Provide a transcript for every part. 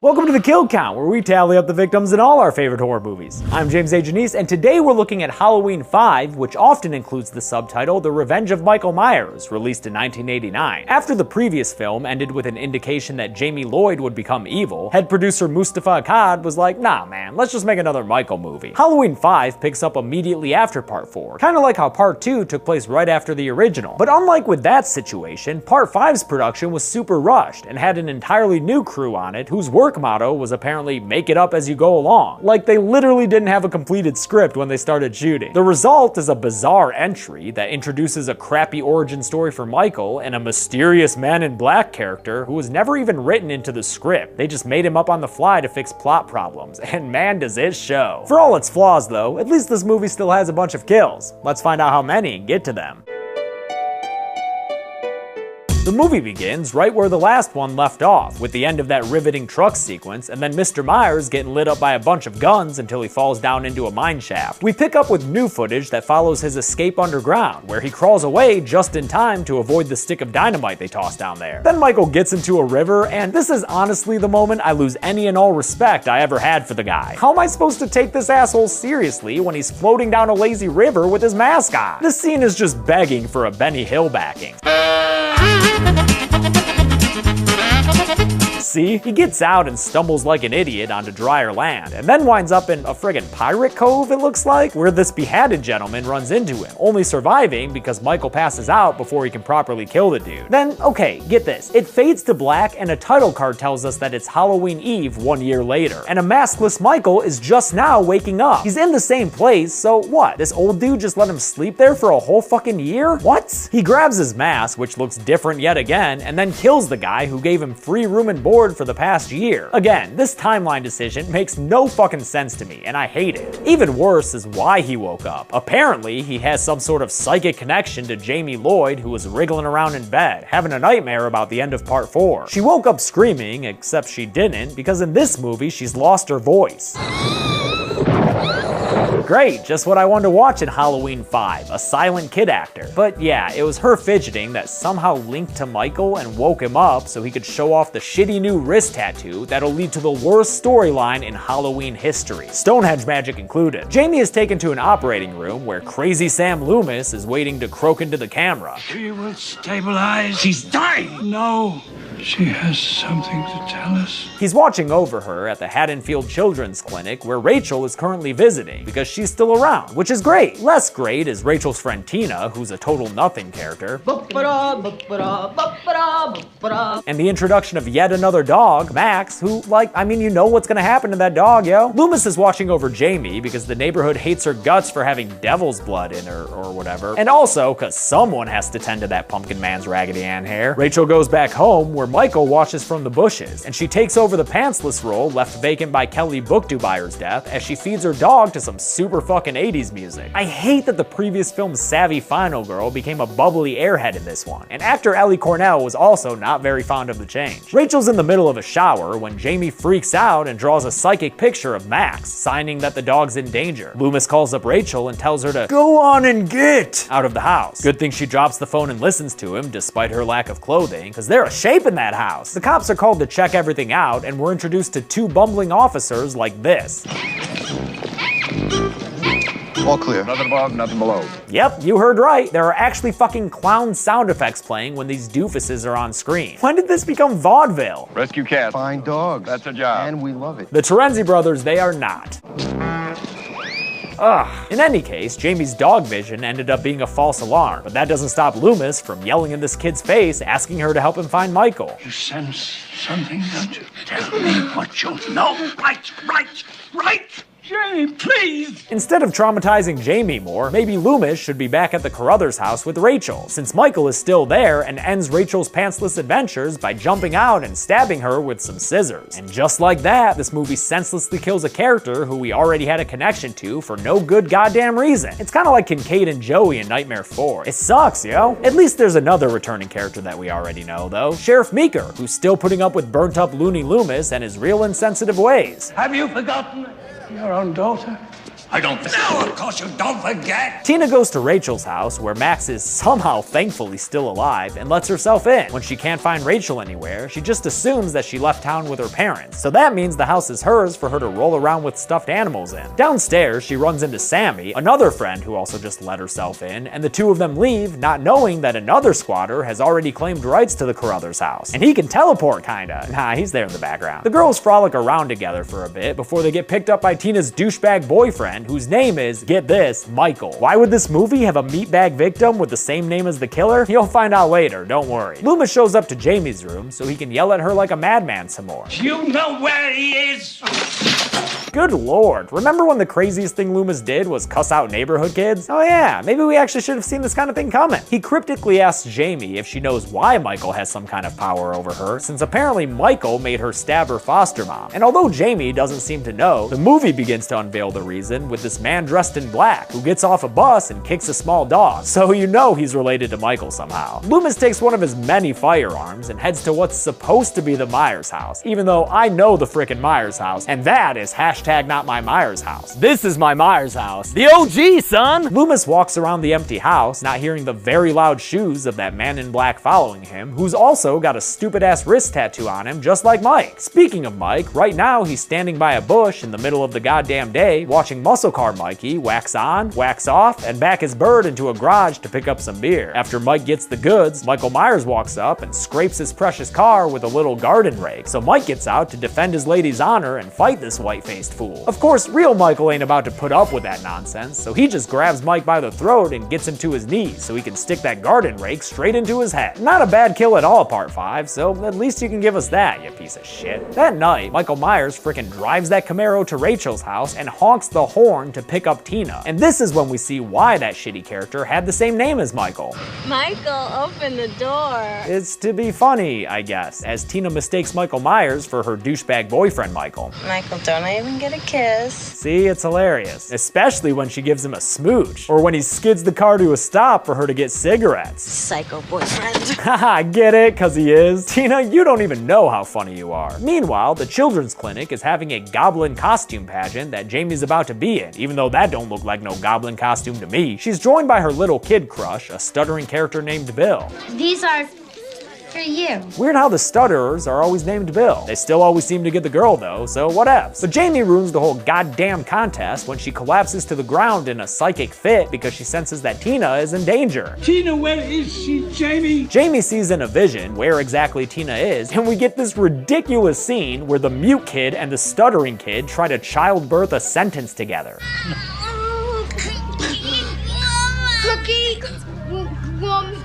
Welcome to the Kill Count, where we tally up the victims in all our favorite horror movies. I'm James A. Janice, and today we're looking at Halloween 5, which often includes the subtitle The Revenge of Michael Myers, released in 1989. After the previous film ended with an indication that Jamie Lloyd would become evil, head producer Mustafa Akkad was like, nah man, let's just make another Michael movie. Halloween 5 picks up immediately after Part 4, kinda like how Part 2 took place right after the original. But unlike with that situation, Part 5's production was super rushed and had an entirely new crew on it whose work motto was apparently make it up as you go along. Like they literally didn't have a completed script when they started shooting. The result is a bizarre entry that introduces a crappy origin story for Michael and a mysterious man in black character who was never even written into the script. They just made him up on the fly to fix plot problems, and man does it show. For all its flaws though, at least this movie still has a bunch of kills. Let's find out how many and get to them. The movie begins right where the last one left off, with the end of that riveting truck sequence, and then Mr. Myers getting lit up by a bunch of guns until he falls down into a mine shaft. We pick up with new footage that follows his escape underground, where he crawls away just in time to avoid the stick of dynamite they toss down there. Then Michael gets into a river, and this is honestly the moment I lose any and all respect I ever had for the guy. How am I supposed to take this asshole seriously when he's floating down a lazy river with his mask on? This scene is just begging for a Benny Hill backing. See? He gets out and stumbles like an idiot onto drier land, and then winds up in a friggin' pirate cove, it looks like, where this beheaded gentleman runs into him, only surviving because Michael passes out before he can properly kill the dude. Then, okay, get this. It fades to black and a title card tells us that it's Halloween Eve 1 year later, and a maskless Michael is just now waking up. He's in the same place, so what? This old dude just let him sleep there for a whole fucking year? What? He grabs his mask, which looks different yet again, and then kills the guy who gave him free room and board for the past year. Again, this timeline decision makes no fucking sense to me, and I hate it. Even worse is why he woke up. Apparently, he has some sort of psychic connection to Jamie Lloyd, who was wriggling around in bed, having a nightmare about the end of Part 4. She woke up screaming, except she didn't, because in this movie, she's lost her voice. Great, just what I wanted to watch in Halloween 5, a silent kid actor. But yeah, it was her fidgeting that somehow linked to Michael and woke him up so he could show off the shitty new wrist tattoo that'll lead to the worst storyline in Halloween history, Stonehenge magic included. Jamie is taken to an operating room where crazy Sam Loomis is waiting to croak into the camera. She will stabilize. She's dying. No. She has something to tell us. He's watching over her at the Haddonfield Children's Clinic, where Rachel is currently visiting, because she's still around, which is great. Less great is Rachel's friend Tina, who's a total nothing character. And the introduction of yet another dog, Max, who, you know what's gonna happen to that dog, yo. Loomis is watching over Jamie because the neighborhood hates her guts for having devil's blood in her, or whatever. And also, because someone has to tend to that pumpkin man's Raggedy Ann hair. Rachel goes back home, where Michael watches from the bushes, and she takes over the pantsless role left vacant by Kelly Bookdubeyer's death as she feeds her dog to some super fucking 80s music. I hate that the previous film's savvy final girl became a bubbly airhead in this one, and actor Ellie Cornell was also not very fond of the change. Rachel's in the middle of a shower when Jamie freaks out and draws a psychic picture of Max, signing that the dog's in danger. Loomis calls up Rachel and tells her to go on and get out of the house. Good thing she drops the phone and listens to him despite her lack of clothing, because they're a shape in that house. The cops are called to check everything out, and we're introduced to two bumbling officers like this. All clear. Nothing above, nothing below. Yep, you heard right. There are actually fucking clown sound effects playing when these doofuses are on screen. When did this become vaudeville? Rescue cats. Fine dogs. That's a job. And we love it. The Terenzi brothers, they are not. Ugh. In any case, Jamie's dog vision ended up being a false alarm, but that doesn't stop Loomis from yelling in this kid's face, asking her to help him find Michael. You sense something, don't you? Tell me what you know. Right. Jamie, please! Instead of traumatizing Jamie more, maybe Loomis should be back at the Carruthers house with Rachel, since Michael is still there and ends Rachel's pantsless adventures by jumping out and stabbing her with some scissors. And just like that, this movie senselessly kills a character who we already had a connection to for no good goddamn reason. It's kinda like Kincaid and Joey in Nightmare 4. It sucks, yo. At least there's another returning character that we already know, though. Sheriff Meeker, who's still putting up with burnt-up Looney Loomis and his real insensitive ways. Have you forgotten your own daughter? I don't. No, of course you don't forget. Tina goes to Rachel's house, where Max is somehow thankfully still alive, and lets herself in. When she can't find Rachel anywhere, she just assumes that she left town with her parents. So that means the house is hers for her to roll around with stuffed animals in. Downstairs, she runs into Sammy, another friend who also just let herself in, and the two of them leave, not knowing that another squatter has already claimed rights to the Carruthers house. And he can teleport, kinda. Nah, he's there in the background. The girls frolic around together for a bit before they get picked up by Tina's douchebag boyfriend, whose name is, get this, Michael. Why would this movie have a meatbag victim with the same name as the killer? You'll find out later, don't worry. Loomis shows up to Jamie's room so he can yell at her like a madman some more. You know where he is? Good lord, remember when the craziest thing Loomis did was cuss out neighborhood kids? Oh yeah, maybe we actually should have seen this kind of thing coming. He cryptically asks Jamie if she knows why Michael has some kind of power over her, since apparently Michael made her stab her foster mom. And although Jamie doesn't seem to know, the movie begins to unveil the reason with this man dressed in black who gets off a bus and kicks a small dog, so you know he's related to Michael somehow. Loomis takes one of his many firearms and heads to what's supposed to be the Myers house, even though I know the frickin' Myers house, and that is #not my Myers house. This is my Myers house. The OG, son! Loomis walks around the empty house, not hearing the very loud shoes of that man in black following him, who's also got a stupid-ass wrist tattoo on him, just like Mike. Speaking of Mike, right now he's standing by a bush in the middle of the goddamn day, watching Muscle Car Mikey wax on, wax off, and back his bird into a garage to pick up some beer. After Mike gets the goods, Michael Myers walks up and scrapes his precious car with a little garden rake, so Mike gets out to defend his lady's honor and fight this white-faced fool. Of course, real Michael ain't about to put up with that nonsense, so he just grabs Mike by the throat and gets him to his knees so he can stick that garden rake straight into his head. Not a bad kill at all, part 5, so at least you can give us that, you piece of shit. That night, Michael Myers frickin' drives that Camaro to Rachel's house and honks the horn to pick up Tina. And this is when we see why that shitty character had the same name as Michael. Michael, open the door. It's to be funny, I guess, as Tina mistakes Michael Myers for her douchebag boyfriend Michael. Michael, don't I even get a kiss? See, it's hilarious. Especially when she gives him a smooch, or when he skids the car to a stop for her to get cigarettes. Psycho boyfriend. Haha, get it? Cause he is? Tina, you don't even know how funny you are. Meanwhile, the children's clinic is having a goblin costume pageant that Jamie's about to be in, even though that don't look like no goblin costume to me. She's joined by her little kid crush, a stuttering character named Bill. These are for you. Weird how the stutterers are always named Bill. They still always seem to get the girl though, so whatevs. But Jamie ruins the whole goddamn contest when she collapses to the ground in a psychic fit because she senses that Tina is in danger. Tina, where is she, Jamie? Jamie sees in a vision where exactly Tina is, and we get this ridiculous scene where the mute kid and the stuttering kid try to childbirth a sentence together. Cookie woman.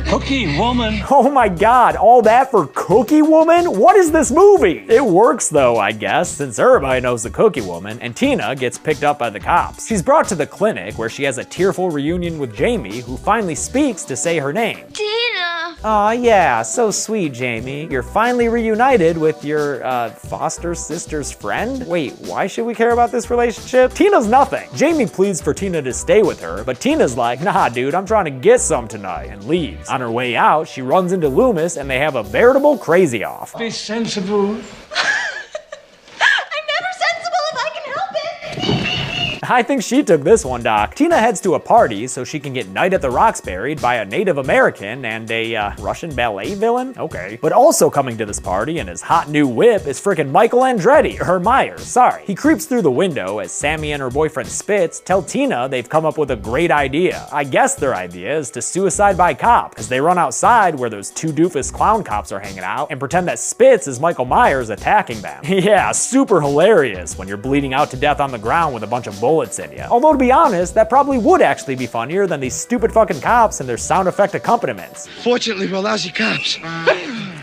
Cookie woman. Oh my god, all that for Cookie Woman? What is this movie? It works though, I guess, since everybody knows the Cookie Woman, and Tina gets picked up by the cops. She's brought to the clinic where she has a tearful reunion with Jamie, who finally speaks to say her name. Tina. Aw, yeah, so sweet, Jamie. You're finally reunited with your, foster sister's friend? Wait, why should we care about this relationship? Tina's nothing. Jamie pleads for Tina to stay with her, but Tina's like, nah, dude, I'm trying to get some tonight, and leaves. On her way out, she runs into Loomis, and they have a veritable crazy-off. Be sensible. I think she took this one, Doc. Tina heads to a party so she can get Night at the Roxbury by a Native American and a, Russian ballet villain? Okay. But also coming to this party in his hot new whip is frickin' Michael Andretti, or Myers, sorry. He creeps through the window as Sammy and her boyfriend Spitz tell Tina they've come up with a great idea. I guess their idea is to suicide by cop, because they run outside where those two doofus clown cops are hanging out and pretend that Spitz is Michael Myers attacking them. Yeah, super hilarious when you're bleeding out to death on the ground with a bunch of bullets in you. Although to be honest, that probably would actually be funnier than these stupid fucking cops and their sound effect accompaniments. Fortunately, we're lousy cops.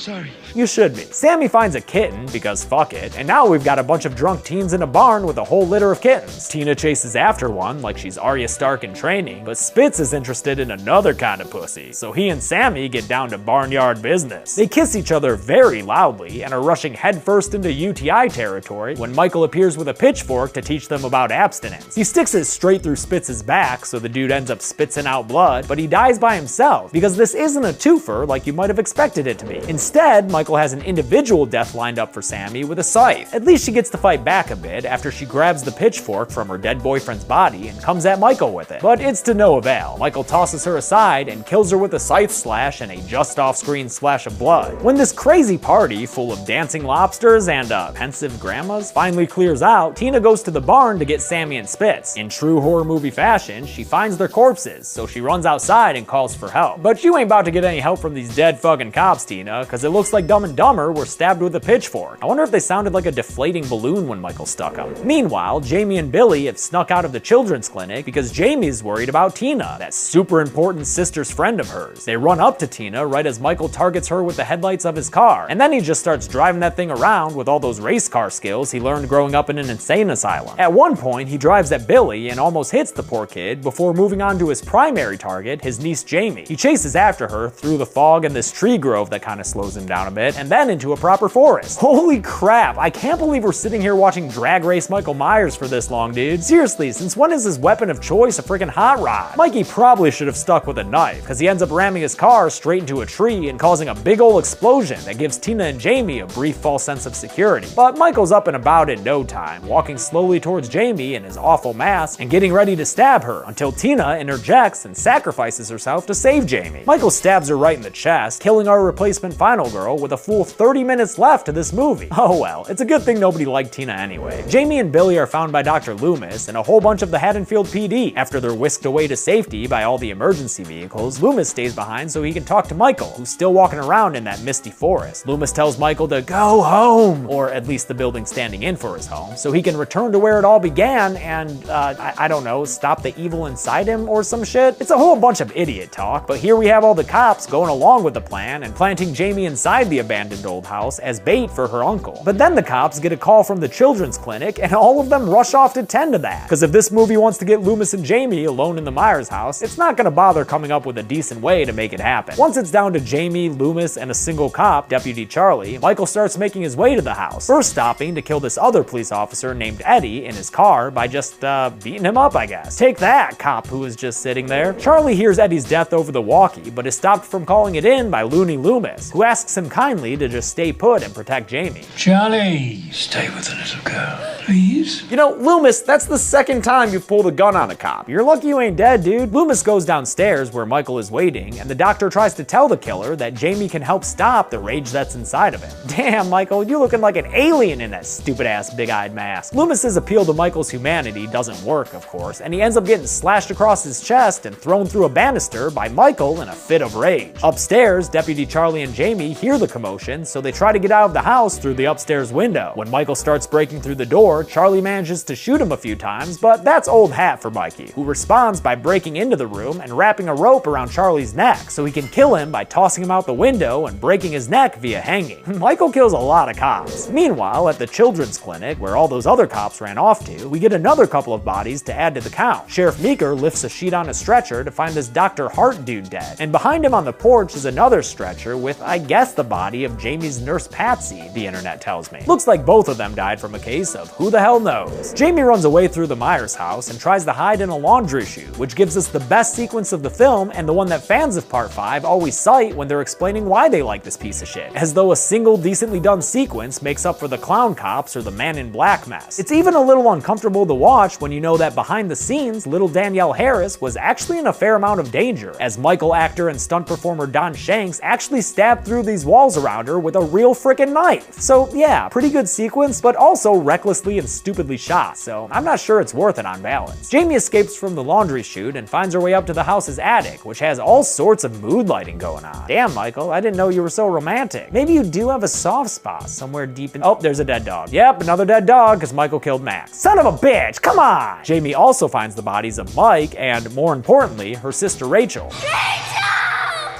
Sorry. You should be. Sammy finds a kitten, because fuck it, and now we've got a bunch of drunk teens in a barn with a whole litter of kittens. Tina chases after one like she's Arya Stark in training, but Spitz is interested in another kind of pussy, so he and Sammy get down to barnyard business. They kiss each other very loudly and are rushing headfirst into UTI territory when Michael appears with a pitchfork to teach them about abstinence. He sticks it straight through Spitz's back, so the dude ends up spitzing out blood, but he dies by himself, because this isn't a twofer like you might have expected it to be. Instead, Michael has an individual death lined up for Sammy with a scythe. At least she gets to fight back a bit after she grabs the pitchfork from her dead boyfriend's body and comes at Michael with it. But it's to no avail. Michael tosses her aside and kills her with a scythe slash and a just off-screen splash of blood. When this crazy party full of dancing lobsters and pensive grandmas finally clears out, Tina goes to the barn to get Sammy and Spitz. In true horror movie fashion, she finds their corpses, so she runs outside and calls for help. But you ain't about to get any help from these dead fucking cops, Tina, because it looks like Dumb and Dumber were stabbed with a pitchfork. I wonder if they sounded like a deflating balloon when Michael stuck them. Meanwhile, Jamie and Billy have snuck out of the children's clinic because Jamie's worried about Tina, that super important sister's friend of hers. They run up to Tina right as Michael targets her with the headlights of his car, and then he just starts driving that thing around with all those race car skills he learned growing up in an insane asylum. At one point, he drives at Billy and almost hits the poor kid before moving on to his primary target, his niece Jamie. He chases after her through the fog and this tree grove that kind of slows him down a bit, and then into a proper forest. Holy crap, I can't believe we're sitting here watching Drag Race Michael Myers for this long, dude. Seriously, since when is his weapon of choice a freaking hot rod? Mikey probably should have stuck with a knife, because he ends up ramming his car straight into a tree and causing a big ol' explosion that gives Tina and Jamie a brief false sense of security. But Michael's up and about in no time, walking slowly towards Jamie in his awful mask and getting ready to stab her until Tina interjects and sacrifices herself to save Jamie. Michael stabs her right in the chest, killing our replacement final girl with a full 30 minutes left to this movie. Oh well, it's a good thing nobody liked Tina anyway. Jamie and Billy are found by Dr. Loomis and a whole bunch of the Haddonfield PD. After they're whisked away to safety by all the emergency vehicles, Loomis stays behind so he can talk to Michael, who's still walking around in that misty forest. Loomis tells Michael to go home, or at least the building standing in for his home, so he can return to where it all began and, I don't know, stop the evil inside him or some shit. It's a whole bunch of idiot talk, but here we have all the cops going along with the plan and planting Jamie inside the abandoned old house as bait for her uncle. But then the cops get a call from the children's clinic and all of them rush off to tend to that. Because if this movie wants to get Loomis and Jamie alone in the Myers house, it's not gonna bother coming up with a decent way to make it happen. Once it's down to Jamie, Loomis, and a single cop, Deputy Charlie, Michael starts making his way to the house, first stopping to kill this other police officer named Eddie in his car by just, beating him up, I guess. Take that, cop who was just sitting there. Charlie hears Eddie's death over the walkie, but is stopped from calling it in by Looney Loomis, who asks him kindly to just stay put and protect Jamie. Charlie, stay with the little girl, please. You know, Loomis, that's the second time you've pulled a gun on a cop. You're lucky you ain't dead, dude. Loomis goes downstairs where Michael is waiting, and the doctor tries to tell the killer that Jamie can help stop the rage that's inside of him. Damn, Michael, you're looking like an alien in that stupid-ass big-eyed mask. Loomis's appeal to Michael's humanity doesn't work, of course, and he ends up getting slashed across his chest and thrown through a banister by Michael in a fit of rage. Upstairs, Deputy Charlie and Jamie hear the commotion, so they try to get out of the house through the upstairs window. When Michael starts breaking through the door, Charlie manages to shoot him a few times, but that's old hat for Mikey, who responds by breaking into the room and wrapping a rope around Charlie's neck so he can kill him by tossing him out the window and breaking his neck via hanging. Michael kills a lot of cops. Meanwhile, at the children's clinic, where all those other cops ran off to, we get another couple of bodies to add to the count. Sheriff Meeker lifts a sheet on a stretcher to find this Dr. Hart dude dead, and behind him on the porch is another stretcher with, I guess, the body of Jamie's nurse Patsy, the internet tells me. Looks like both of them died from a case of who the hell knows. Jamie runs away through the Myers house and tries to hide in a laundry chute, which gives us the best sequence of the film and the one that fans of Part 5 always cite when they're explaining why they like this piece of shit, as though a single decently done sequence makes up for the clown cops or the Man in Black mess. It's even a little uncomfortable to watch when you know that behind the scenes, little Danielle Harris was actually in a fair amount of danger, as Michael actor and stunt performer Don Shanks actually stabbed through these walls around her with a real frickin' knife. So yeah, pretty good sequence, but also recklessly and stupidly shot, so I'm not sure it's worth it on balance. Jamie escapes from the laundry chute and finds her way up to the house's attic, which has all sorts of mood lighting going on. Damn, Michael, I didn't know you were so romantic. Maybe you do have a soft spot somewhere deep in— oh, there's a dead dog. Yep, another dead dog, because Michael killed Max. Son of a bitch, come on! Jamie also finds the bodies of Mike and, more importantly, her sister Rachel.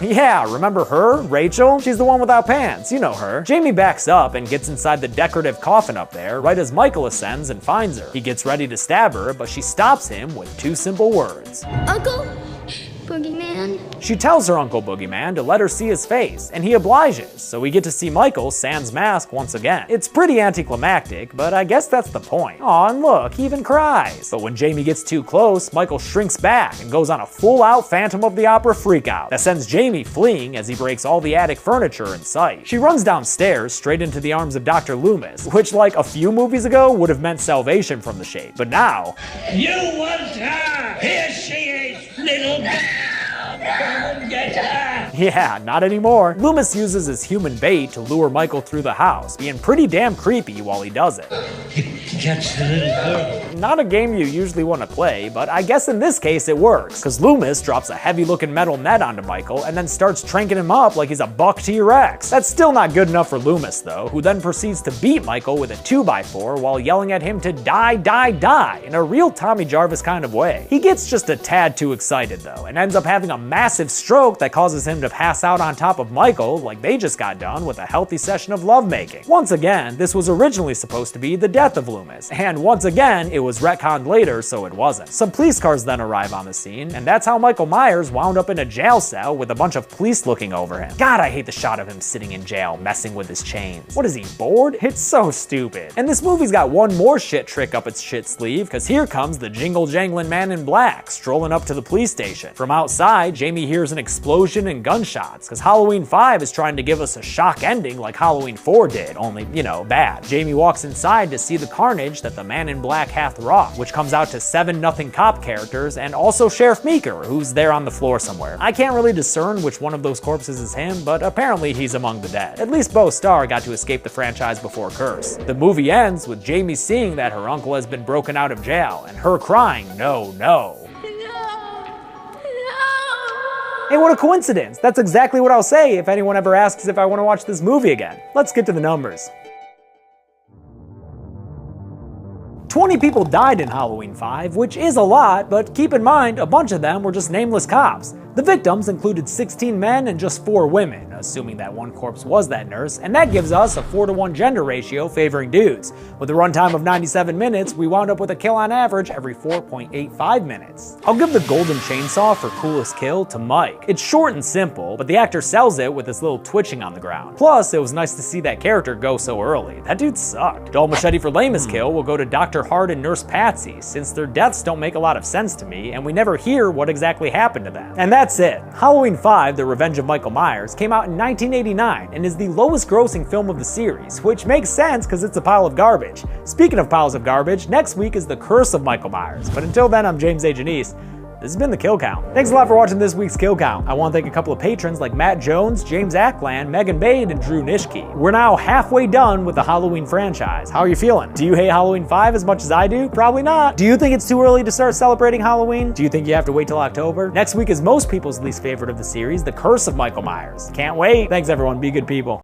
Yeah, remember her? Rachel? She's the one without pants, you know her. Jamie backs up and gets inside the decorative coffin up there right as Michael ascends and finds her. He gets ready to stab her, but she stops him with two simple words. Uncle? Boogeyman? She tells her Uncle Boogeyman to let her see his face, and he obliges, so we get to see Michael sans mask once again. It's pretty anticlimactic, but I guess that's the point. Aw, and look, he even cries. But when Jamie gets too close, Michael shrinks back and goes on a full-out Phantom of the Opera freakout that sends Jamie fleeing as he breaks all the attic furniture in sight. She runs downstairs straight into the arms of Dr. Loomis, which like a few movies ago would have meant salvation from the shape, but now... You want her! Here she is, little girl! Come and get her! Yeah, not anymore. Loomis uses his human bait to lure Michael through the house, being pretty damn creepy while he does it. Catch the little girl. Not a game you usually want to play, but I guess in this case it works, because Loomis drops a heavy-looking metal net onto Michael and then starts tranking him up like he's a buck T-Rex. That's still not good enough for Loomis, though, who then proceeds to beat Michael with a 2x4 while yelling at him to die, die, die in a real Tommy Jarvis kind of way. He gets just a tad too excited, though, and ends up having a massive stroke that causes him to pass out on top of Michael like they just got done with a healthy session of lovemaking. Once again, this was originally supposed to be the death of Loomis, and once again, it was retconned later so it wasn't. Some police cars then arrive on the scene, and that's how Michael Myers wound up in a jail cell with a bunch of police looking over him. God, I hate the shot of him sitting in jail, messing with his chains. What is he, bored? It's so stupid. And this movie's got one more shit trick up its shit sleeve, because here comes the jingle-jangling man in black, strolling up to the police station. From outside, Jamie hears an explosion and gunshots, because Halloween 5 is trying to give us a shock ending like Halloween 4 did, only, you know, bad. Jamie walks inside to see the carnage that the man in black hath wrought, which comes out to 7-0 cop characters and also Sheriff Meeker, who's there on the floor somewhere. I can't really discern which one of those corpses is him, but apparently he's among the dead. At least Bo Starr got to escape the franchise before Curse. The movie ends with Jamie seeing that her uncle has been broken out of jail and her crying, "No, no." Hey, what a coincidence! That's exactly what I'll say if anyone ever asks if I want to watch this movie again. Let's get to the numbers. 20 people died in Halloween 5, which is a lot, but keep in mind, a bunch of them were just nameless cops. The victims included 16 men and just 4 women, assuming that one corpse was that nurse, and that gives us a 4-to-1 gender ratio favoring dudes. With a runtime of 97 minutes, we wound up with a kill on average every 4.85 minutes. I'll give the golden chainsaw for coolest kill to Mike. It's short and simple, but the actor sells it with this little twitching on the ground. Plus, it was nice to see that character go so early. That dude sucked. Dull machete for lamest kill will go to Dr. Hart and Nurse Patsy, since their deaths don't make a lot of sense to me, and we never hear what exactly happened to them. And that's it. Halloween 5, The Revenge of Michael Myers, came out in 1989 and is the lowest grossing film of the series, which makes sense because it's a pile of garbage. Speaking of piles of garbage, next week is The Curse of Michael Myers, but until then, I'm James A. Janice. This has been The Kill Count. Thanks a lot for watching this week's Kill Count. I want to thank a couple of patrons like Matt Jones, James Ackland, Megan Bade, and Drew Nishke. We're now halfway done with the Halloween franchise. How are you feeling? Do you hate Halloween 5 as much as I do? Probably not. Do you think it's too early to start celebrating Halloween? Do you think you have to wait till October? Next week is most people's least favorite of the series, The Curse of Michael Myers. Can't wait. Thanks everyone, be good people.